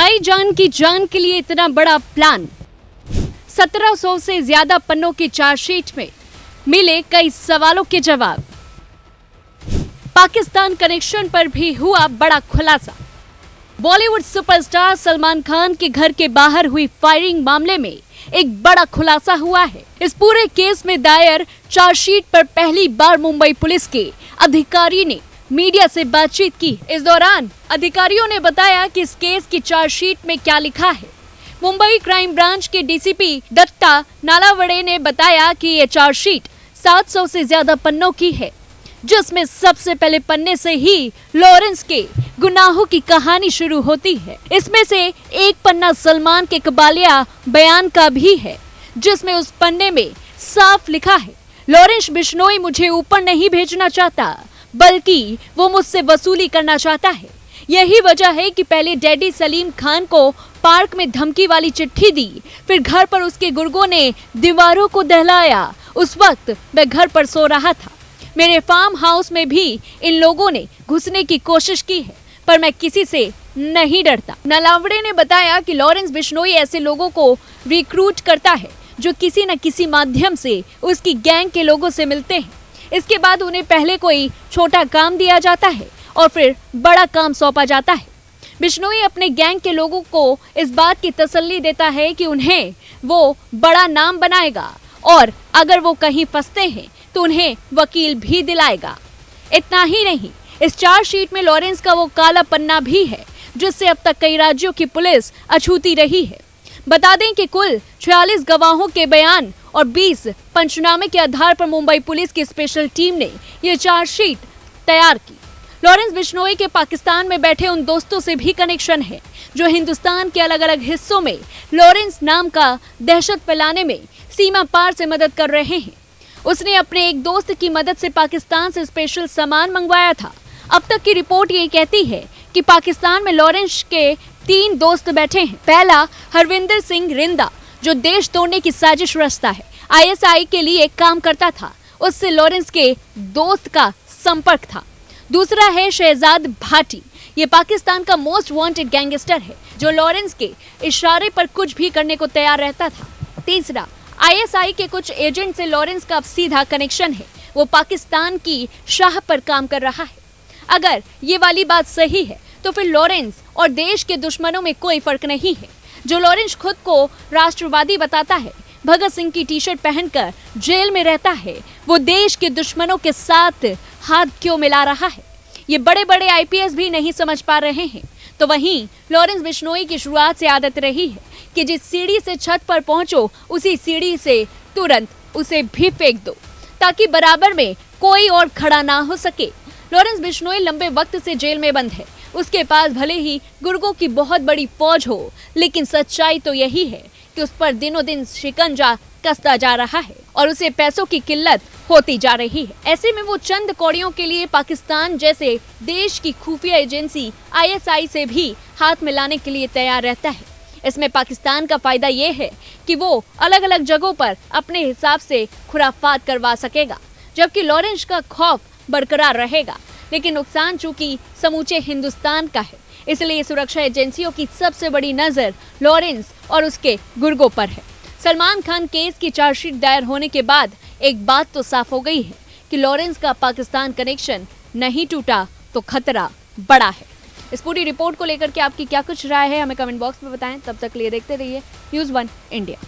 भाईजान की जान के लिए इतना बड़ा प्लान। 1700 से ज्यादा पन्नों की चार्जशीट में मिले कई सवालों के जवाब। पाकिस्तान कनेक्शन पर भी हुआ बड़ा खुलासा। बॉलीवुड सुपरस्टार सलमान खान के घर के बाहर हुई फायरिंग मामले में एक बड़ा खुलासा हुआ है। इस पूरे केस में दायर चार्जशीट पर पहली बार मुंबई पुलिस के अधिकारी ने मीडिया से बातचीत की। इस दौरान अधिकारियों ने बताया कि इस केस की चार्जशीट में क्या लिखा है। मुंबई क्राइम ब्रांच के डीसीपी दत्ता नालावड़े ने बताया कि ये चार्जशीट 700 से ज्यादा पन्नों की है, जिसमें सबसे पहले पन्ने से ही लॉरेंस के गुनाहों की कहानी शुरू होती है। इसमें से एक पन्ना सलमान के कबालिया बयान का भी है, जिसमें उस पन्ने में साफ लिखा है, लॉरेंस बिश्नोई मुझे ऊपर नहीं भेजना चाहता, बल्कि वो मुझसे वसूली करना चाहता है। यही वजह है कि पहले डैडी सलीम खान को पार्क में धमकी वाली चिट्ठी दी, फिर घर पर उसके गुर्गों ने दीवारों को दहलाया। उस वक्त मैं घर पर सो रहा था। मेरे फार्म हाउस में भी इन लोगों ने घुसने की कोशिश की है, पर मैं किसी से नहीं डरता। नलावड़े ने बताया कि लॉरेंस बिश्नोई ऐसे लोगों को रिक्रूट करता है जो किसी न किसी माध्यम से उसकी गैंग के लोगों से मिलते हैं। इसके बाद उन्हें पहले कोई छोटा काम दिया जाता है और फिर बड़ा काम सौंपा जाता है। बिश्नोई अपने गैंग के लोगों को इस बात की तसल्ली देता है कि उन्हें वो बड़ा नाम बनाएगा और अगर वो कहीं फंसते हैं तो उन्हें वकील भी दिलाएगा। इतना ही नहीं, इस चार्जशीट में लॉरेंस का वो काला पन्ना भी है, जिससे अब तक कई राज्यों की पुलिस अछूती रही है। बता दें कि कुल 46 गवाहों के बयान और 20 पंचनामे के आधार पर मुंबई पुलिस की स्पेशल टीम ने ये चार्जशीट तैयार की। लॉरेंस बिश्नोई के पाकिस्तान में बैठे उन दोस्तों से भी कनेक्शन है जो हिंदुस्तान के अलग अलग हिस्सों में लॉरेंस नाम का दहशत फैलाने में सीमा पार से मदद कर रहे हैं। उसने अपने एक दोस्त की मदद से पाकिस्तान से स्पेशल सामान मंगवाया था। अब तक की रिपोर्ट ये कहती है कि पाकिस्तान में लॉरेंस के 3 दोस्त बैठे हैं। पहला हरविंदर सिंह रिंदा, जो देश तोड़ने की साजिश रचता है, आईएसआई के लिए काम करता था, उससे लॉरेंस के दोस्त का संपर्क था। दूसरा है शहजाद भाटी, ये पाकिस्तान का मोस्ट वांटेड गैंगस्टर है, जो लॉरेंस के इशारे पर कुछ भी करने को तैयार रहता था। तीसरा, आईएसआई के कुछ एजेंट से लॉरेंस का सीधा कनेक्शन है, वो पाकिस्तान की शाह पर काम कर रहा है। अगर ये वाली बात सही है तो फिर लॉरेंस और देश के दुश्मनों में कोई फर्क नहीं है। जो लॉरेंस खुद को राष्ट्रवादी बताता है, भगत सिंह की टी-शर्ट पहनकर जेल में रहता है, वो देश के दुश्मनों के साथ हाथ क्यों मिला रहा है, ये बड़े बड़े आईपीएस भी नहीं समझ पा रहे हैं। तो वहीं लॉरेंस बिश्नोई की शुरुआत से आदत रही है कि जिस सीढ़ी से छत पर पहुंचो, उसी सीढ़ी से तुरंत उसे भी फेंक दो, ताकि बराबर में कोई और खड़ा ना हो सके। लॉरेंस बिश्नोई लंबे वक्त से जेल में बंद है। उसके पास भले ही गुर्गों की बहुत बड़ी फौज हो, लेकिन सच्चाई तो यही है कि उस पर दिनों दिन शिकंजा कसता जा रहा है और उसे पैसों की किल्लत होती जा रही है। ऐसे में वो चंद कौड़ियों के लिए पाकिस्तान जैसे देश की खुफिया एजेंसी आईएसआई से भी हाथ मिलाने के लिए तैयार रहता है। इसमें पाकिस्तान का फायदा ये है कि वो अलग अलग जगहों पर अपने हिसाब से खुराफात करवा सकेगा, जबकि लॉरेंस का खौफ बरकरार रहेगा। लेकिन नुकसान चूंकि समूचे हिंदुस्तान का है, इसलिए सुरक्षा एजेंसियों की सबसे बड़ी नजर लॉरेंस और उसके गुर्गों पर है। सलमान खान केस की चार्जशीट दायर होने के बाद एक बात तो साफ हो गई है कि लॉरेंस का पाकिस्तान कनेक्शन नहीं टूटा तो खतरा बड़ा है। इस पूरी रिपोर्ट को लेकर के आपकी क्या कुछ राय है, हमें कमेंट बॉक्स में बताएं। तब तक लिए देखते रहिए News1 इंडिया।